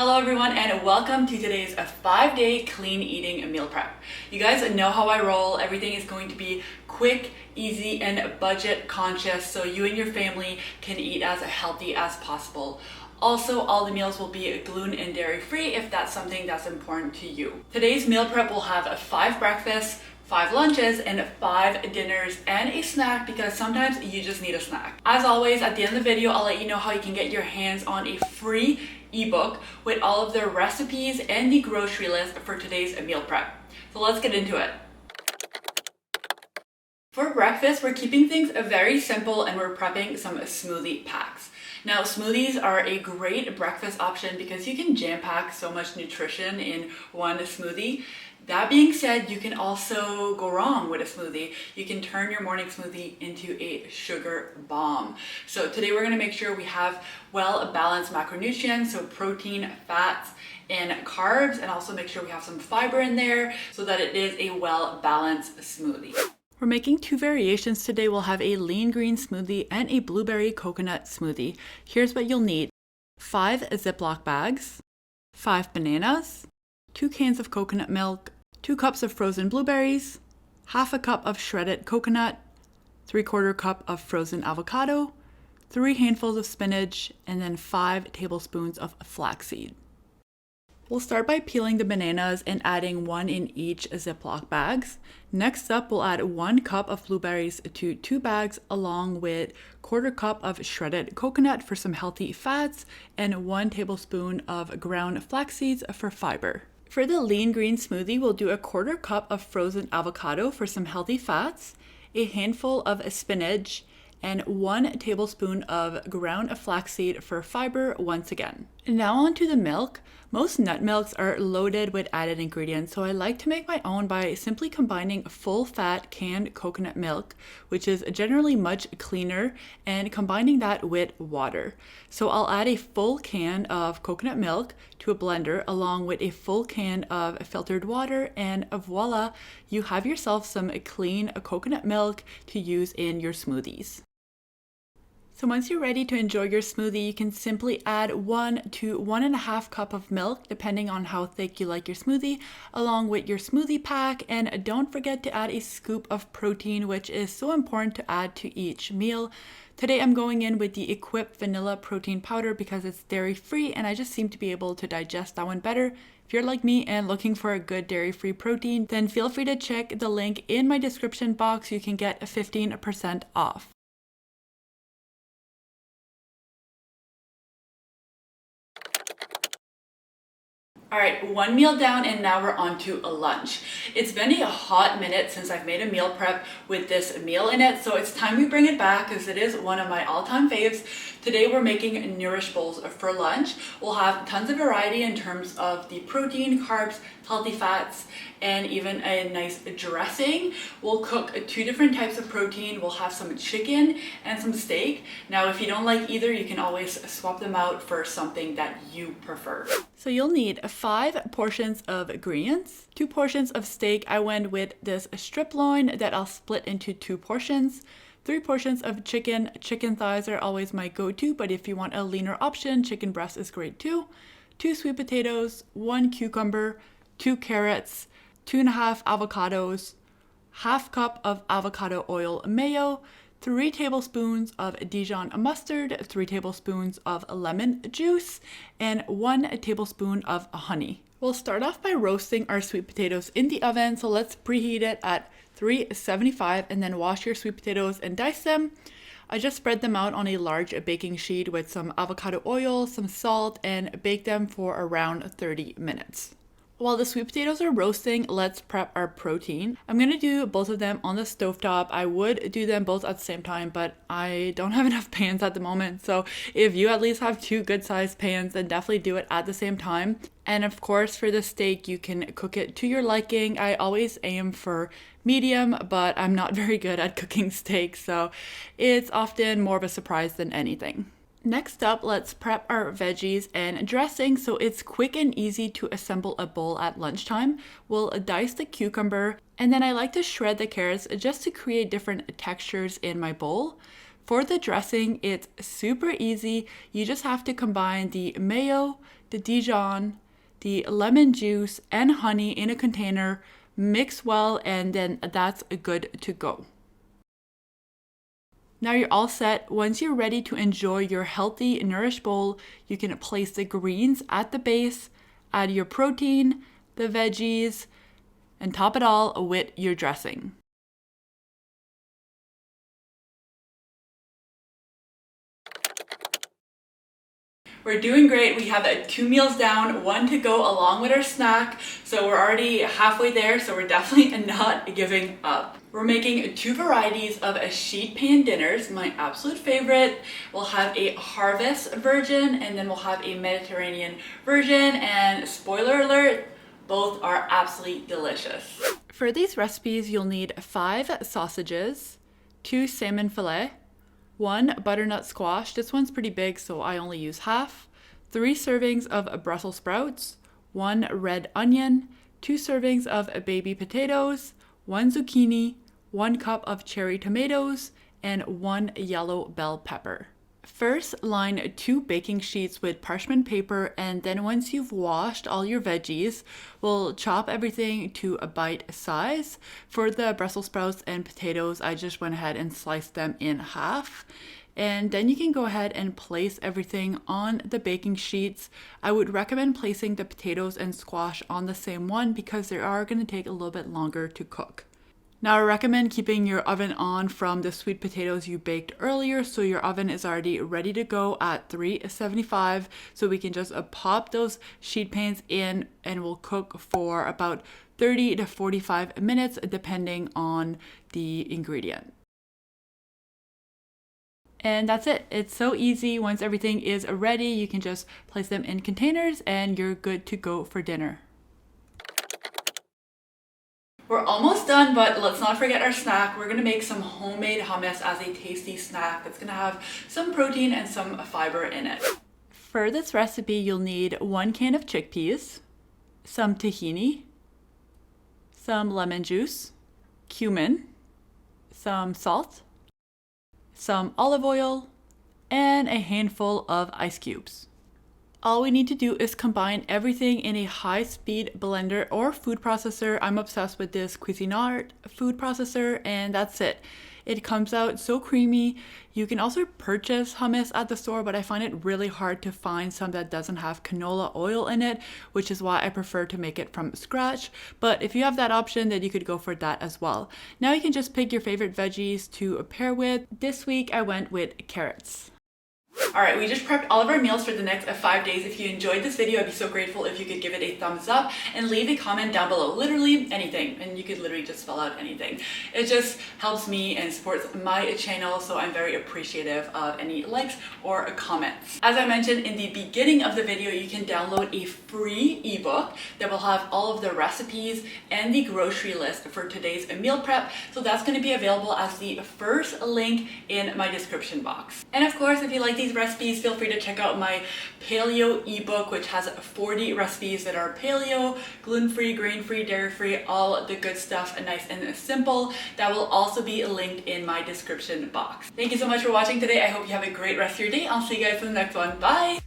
Hello everyone and welcome to today's 5-day clean eating meal prep. You guys know how I roll. Everything is going to be quick, easy, and budget conscious so you and your family can eat as healthy as possible. Also, all the meals will be gluten and dairy free if that's something that's important to you. Today's meal prep will have 5 breakfasts, 5 lunches, and 5 dinners, and a snack because sometimes you just need a snack. As always, at the end of the video, I'll let you know how you can get your hands on a free ebook with all of the recipes and the grocery list for today's meal prep. So let's get into it. For breakfast, we're keeping things very simple and we're prepping some smoothie packs. Now, smoothies are a great breakfast option because you can jam pack so much nutrition in one smoothie. That being said, you can also go wrong with a smoothie. You can turn your morning smoothie into a sugar bomb. So today we're gonna make sure we have well-balanced macronutrients, so protein, fats, and carbs, and also make sure we have some fiber in there so that it is a well-balanced smoothie. We're making 2 variations today. We'll have a lean green smoothie and a blueberry coconut smoothie. Here's what you'll need: 5 Ziploc bags, 5 bananas, 2 cans of coconut milk, 2 cups of frozen blueberries, half a cup of shredded coconut, 3/4 cup of frozen avocado, 3 handfuls of spinach, and then 5 tablespoons of flaxseed. We'll start by peeling the bananas and adding 1 in each Ziploc bags. Next up, we'll add 1 cup of blueberries to 2 bags along with 1/4 cup of shredded coconut for some healthy fats and 1 tablespoon of ground flax seeds for fiber. For the lean green smoothie, we'll do 1/4 cup of frozen avocado for some healthy fats, a handful of spinach, and 1 tablespoon of ground flaxseed for fiber once again. Now on to the milk. Most nut milks are loaded with added ingredients, so I like to make my own by simply combining full-fat canned coconut milk, which is generally much cleaner, and combining that with water. So I'll add a full can of coconut milk to a blender along with a full can of filtered water, and voila, you have yourself some clean coconut milk to use in your smoothies. So once you're ready to enjoy your smoothie, you can simply add 1 to 1.5 cup of milk, depending on how thick you like your smoothie, along with your smoothie pack. And don't forget to add a scoop of protein, which is so important to add to each meal. Today I'm going in with the Equip Vanilla Protein Powder because it's dairy-free and I just seem to be able to digest that one better. If you're like me and looking for a good dairy-free protein, then feel free to check the link in my description box. You can get 15% off. All right, 1 meal down and now we're on to a lunch. It's been a hot minute since I've made a meal prep with this meal in it, so it's time we bring it back because it is one of my all-time faves. Today we're making nourish bowls for lunch. We'll have tons of variety in terms of the protein, carbs, healthy fats, and even a nice dressing. We'll cook 2 different types of protein. We'll have some chicken and some steak. Now, if you don't like either, you can always swap them out for something that you prefer. So you'll need 5 portions of ingredients, 2 portions of steak. I went with this strip loin that I'll split into 2 portions. 3 portions of chicken. Chicken thighs are always my go-to, but if you want a leaner option, chicken breast is great too. 2 sweet potatoes, 1 cucumber, 2 carrots, 2.5 avocados, half cup of avocado oil mayo, 3 tablespoons of Dijon mustard, 3 tablespoons of lemon juice, and 1 tablespoon of honey. We'll start off by roasting our sweet potatoes in the oven, so let's preheat it at 375 and then wash your sweet potatoes and dice them. I just spread them out on a large baking sheet with some avocado oil, some salt, and bake them for around 30 minutes. While the sweet potatoes are roasting, let's prep our protein. I'm gonna do both of them on the stovetop. I would do them both at the same time, but I don't have enough pans at the moment. So if you at least have 2 good sized pans, then definitely do it at the same time. And of course, for the steak, you can cook it to your liking. I always aim for medium, but I'm not very good at cooking steak, so it's often more of a surprise than anything. Next up, let's prep our veggies and dressing so it's quick and easy to assemble a bowl at lunchtime. We'll dice the cucumber, and then I like to shred the carrots just to create different textures in my bowl. For the dressing, it's super easy. You just have to combine the mayo, the Dijon, the lemon juice, and honey in a container, mix well, and then that's good to go. Now you're all set. Once you're ready to enjoy your healthy, nourished bowl, you can place the greens at the base, add your protein, the veggies, and top it all with your dressing. We're doing great. We have 2 meals down, 1 to go along with our snack. So we're already halfway there, so we're definitely not giving up. We're making 2 varieties of sheet pan dinners, my absolute favorite. We'll have a harvest version and then we'll have a Mediterranean version, and spoiler alert, both are absolutely delicious. For these recipes, you'll need 5 sausages, 2 salmon fillet, 1 butternut squash, this one's pretty big so I only use half, 3 servings of Brussels sprouts, 1 red onion, 2 servings of baby potatoes, 1 zucchini, 1 cup of cherry tomatoes, and 1 yellow bell pepper. First, line 2 baking sheets with parchment paper, and then once you've washed all your veggies, we'll chop everything to a bite size. For the Brussels sprouts and potatoes, I just went ahead and sliced them in half. And then you can go ahead and place everything on the baking sheets. I would recommend placing the potatoes and squash on the same one because they are going to take a little bit longer to cook. Now I recommend keeping your oven on from the sweet potatoes you baked earlier, so your oven is already ready to go at 375, so we can just pop those sheet pans in and we'll cook for about 30 to 45 minutes depending on the ingredient. And that's it. It's so easy. Once everything is ready, you can just place them in containers and you're good to go for dinner. We're almost done, but let's not forget our snack. We're gonna make some homemade hummus as a tasty snack that's gonna have some protein and some fiber in it. For this recipe, you'll need 1 can of chickpeas, some tahini, some lemon juice, cumin, some salt, some olive oil, and a handful of ice cubes. All we need to do is combine everything in a high-speed blender or food processor. I'm obsessed with this Cuisinart food processor, and that's it. It comes out so creamy. You can also purchase hummus at the store, but I find it really hard to find some that doesn't have canola oil in it, which is why I prefer to make it from scratch. But if you have that option, then you could go for that as well. Now you can just pick your favorite veggies to pair with. This week I went with carrots. Alright, we just prepped all of our meals for the next 5 days. If you enjoyed this video, I'd be so grateful if you could give it a thumbs up and leave a comment down below. Literally anything, and you could literally just spell out anything. It just helps me and supports my channel, so I'm very appreciative of any likes or comments. As I mentioned in the beginning of the video, you can download a free ebook that will have all of the recipes and the grocery list for today's meal prep. So that's going to be available as the first link in my description box. And of course, if you like these recipes, feel free to check out my paleo ebook, which has 40 recipes that are paleo, gluten-free, grain-free, dairy-free, all the good stuff, nice and simple. That will also be linked in my description box. Thank you so much for watching today. I hope you have a great rest of your day. I'll see you guys in the next one. Bye!